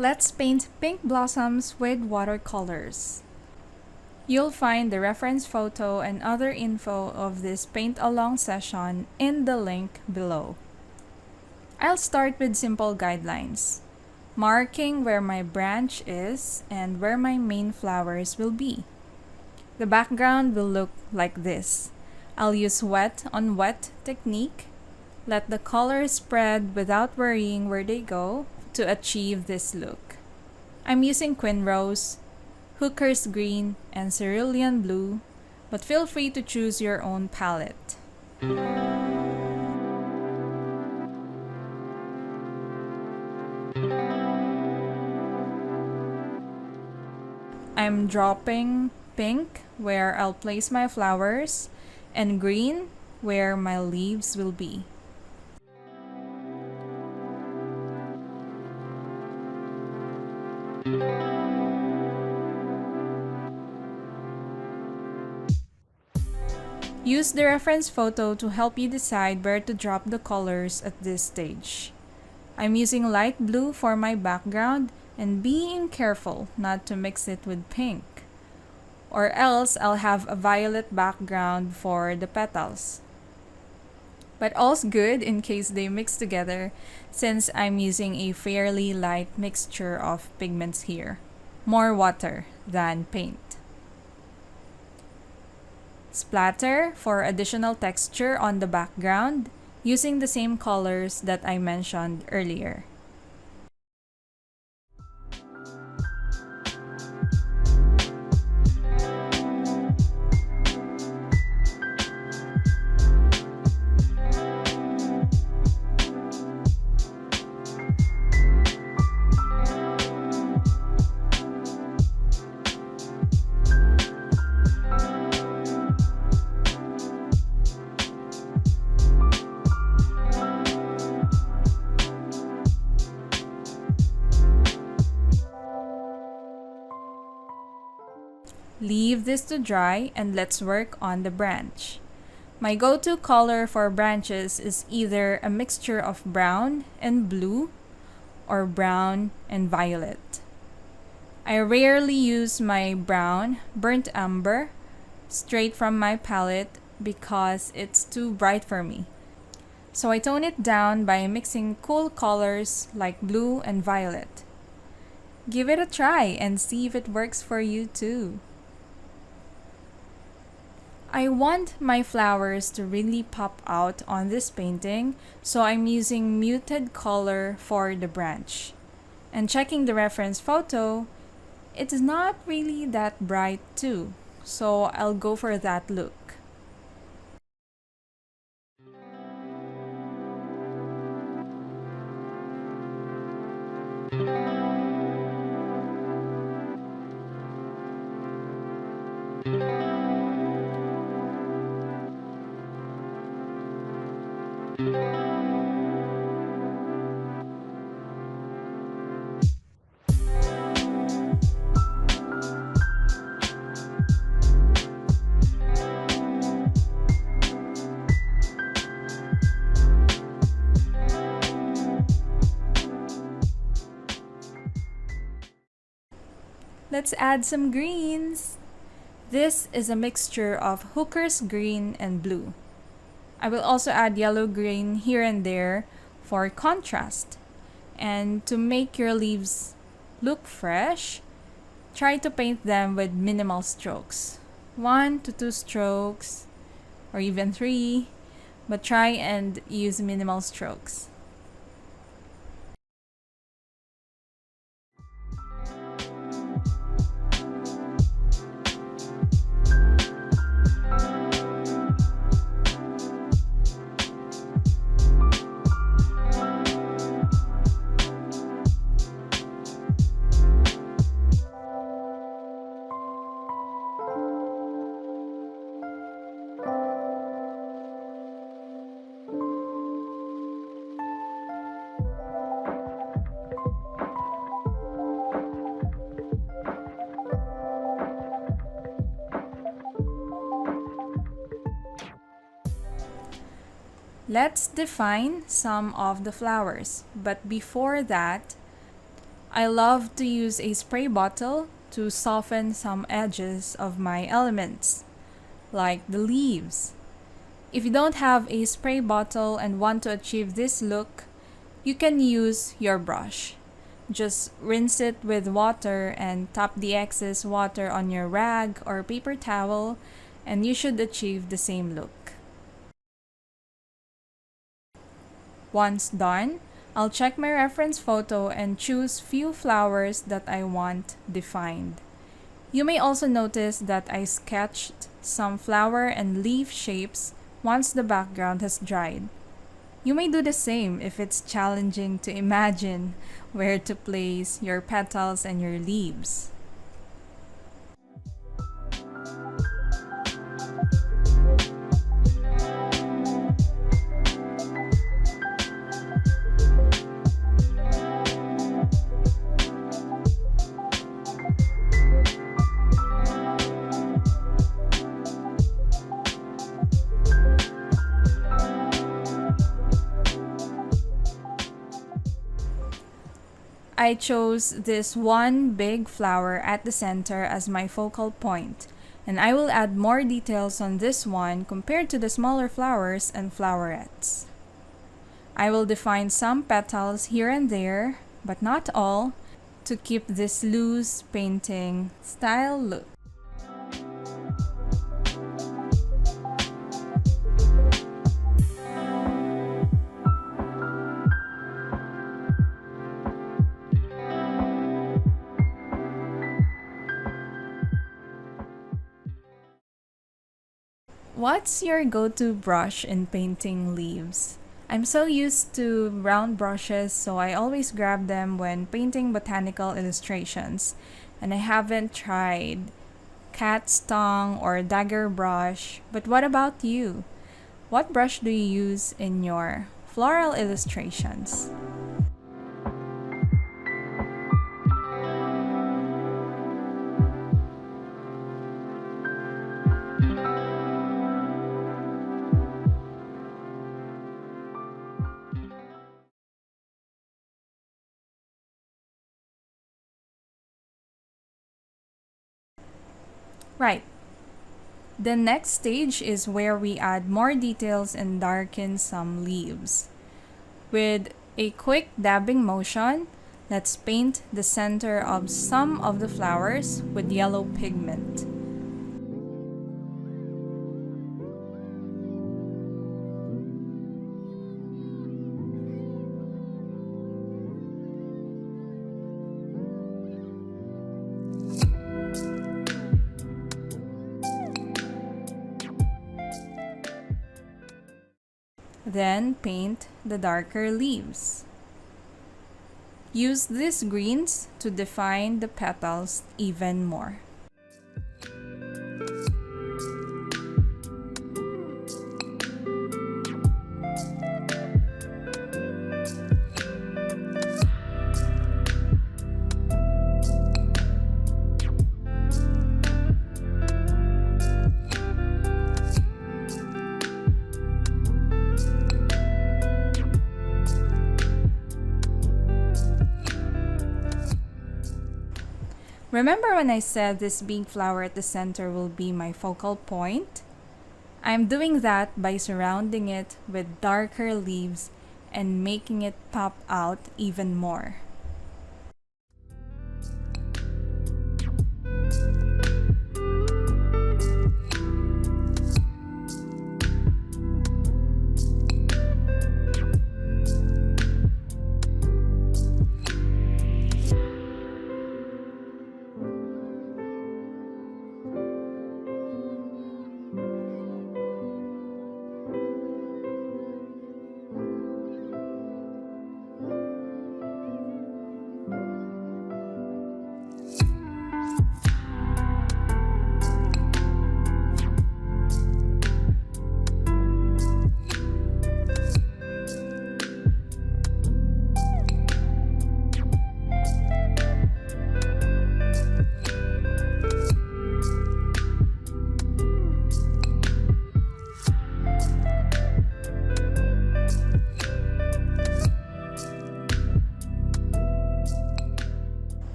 Let's paint pink blossoms with watercolors. You'll find the reference photo and other info of this paint-along session in the link below. I'll start with simple guidelines, marking where my branch is and where my main flowers will be. The background will look like this. I'll use wet on wet technique. Let the colors spread without worrying where they go to achieve this look. I'm using Quin Rose, Hooker's Green, and Cerulean Blue, but feel free to choose your own palette. I'm dropping pink where I'll place my flowers and green where my leaves will be. Use the reference photo to help you decide where to drop the colors at this stage. I'm using light blue for my background and being careful not to mix it with pink, or else I'll have a violet background for the petals. But all's good in case they mix together, since I'm using a fairly light mixture of pigments here, more water than paint. Splatter for additional texture on the background using the same colors that I mentioned earlier. Leave this to dry and let's work on the branch. My go-to color for branches is either a mixture of brown and blue or brown and violet. I rarely use my brown burnt umber straight from my palette because it's too bright for me. So I tone it down by mixing cool colors like blue and violet. Give it a try and see if it works for you too. I want my flowers to really pop out on this painting, so I'm using muted color for the branch. And checking the reference photo, it's not really that bright too, so I'll go for that look. Let's add some greens. This is a mixture of Hooker's Green and Blue. I will also add yellow-green here and there for contrast. And to make your leaves look fresh, try to paint them with minimal strokes. 1 to 2 strokes, or even 3, but try and use minimal strokes. Let's define some of the flowers, but before that, I love to use a spray bottle to soften some edges of my elements, like the leaves. If you don't have a spray bottle and want to achieve this look, you can use your brush. Just rinse it with water and tap the excess water on your rag or paper towel, and you should achieve the same look. Once done, I'll check my reference photo and choose few flowers that I want defined. You may also notice that I sketched some flower and leaf shapes once the background has dried. You may do the same if it's challenging to imagine where to place your petals and your leaves. I chose this one big flower at the center as my focal point, and I will add more details on this one compared to the smaller flowers and flowerets. I will define some petals here and there, but not all, to keep this loose painting style look. What's your go-to brush in painting leaves? I'm so used to round brushes, so I always grab them when painting botanical illustrations. And I haven't tried cat's tongue or dagger brush. But what about you? What brush do you use in your floral illustrations? Right. The next stage is where we add more details and darken some leaves. With a quick dabbing motion, let's paint the center of some of the flowers with yellow pigment. Then paint the darker leaves. Use these greens to define the petals even more. Remember when I said this big flower at the center will be my focal point? I'm doing that by surrounding it with darker leaves and making it pop out even more.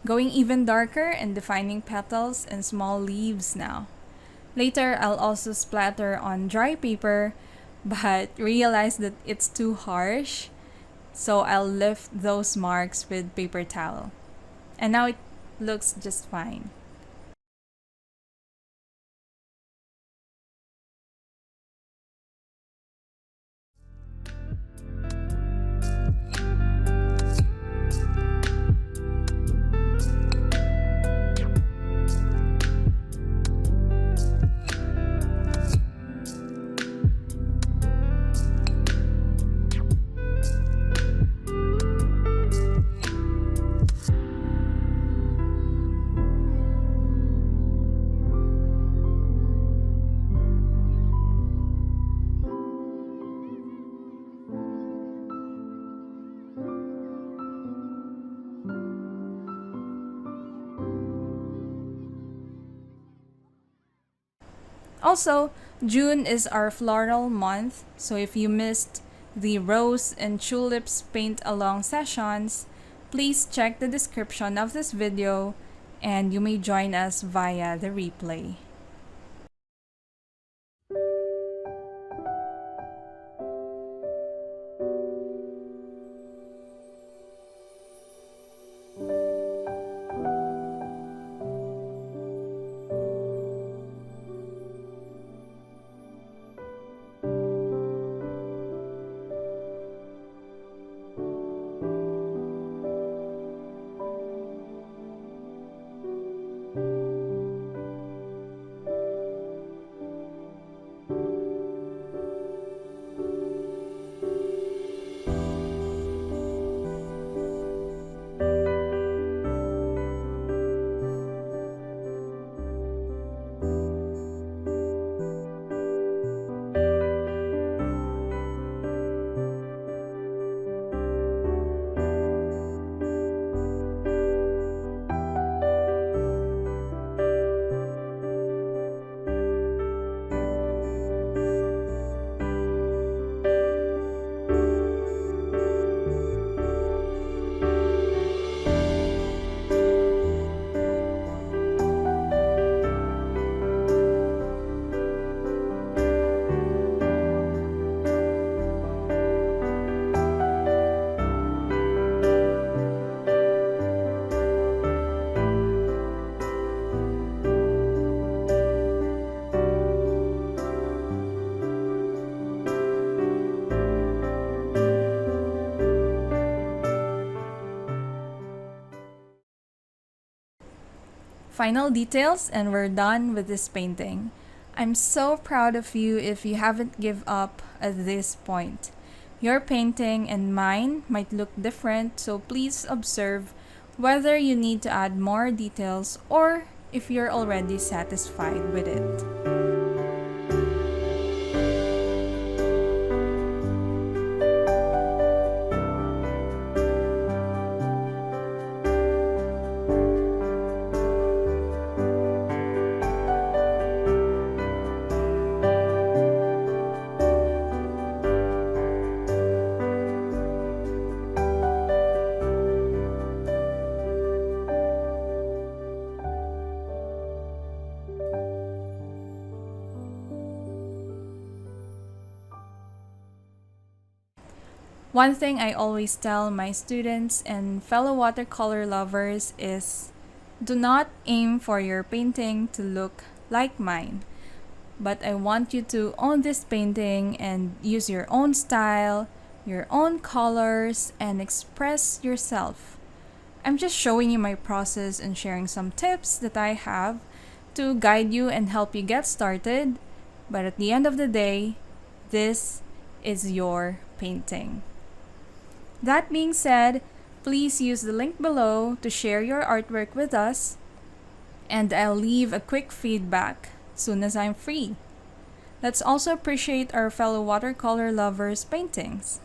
going even darker and defining petals and small leaves now. Later, I'll also splatter on dry paper, but realize that it's too harsh, so I'll lift those marks with paper towel. And now it looks just fine. Also, June is our floral month, so if you missed the rose and tulips paint along sessions, please check the description of this video and you may join us via the replay. Final details and we're done with this painting. I'm so proud of you if you haven't give up at this point. Your painting and mine might look different, so please observe whether you need to add more details or if you're already satisfied with it. One thing I always tell my students and fellow watercolor lovers is do not aim for your painting to look like mine, but I want you to own this painting and use your own style, your own colors, and express yourself. I'm just showing you my process and sharing some tips that I have to guide you and help you get started, but at the end of the day, this is your painting. That being said, please use the link below to share your artwork with us, and I'll leave a quick feedback soon as I'm free. Let's also appreciate our fellow watercolor lovers' paintings.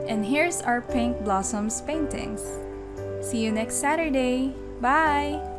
And here's our pink blossoms paintings. See you next Saturday. Bye!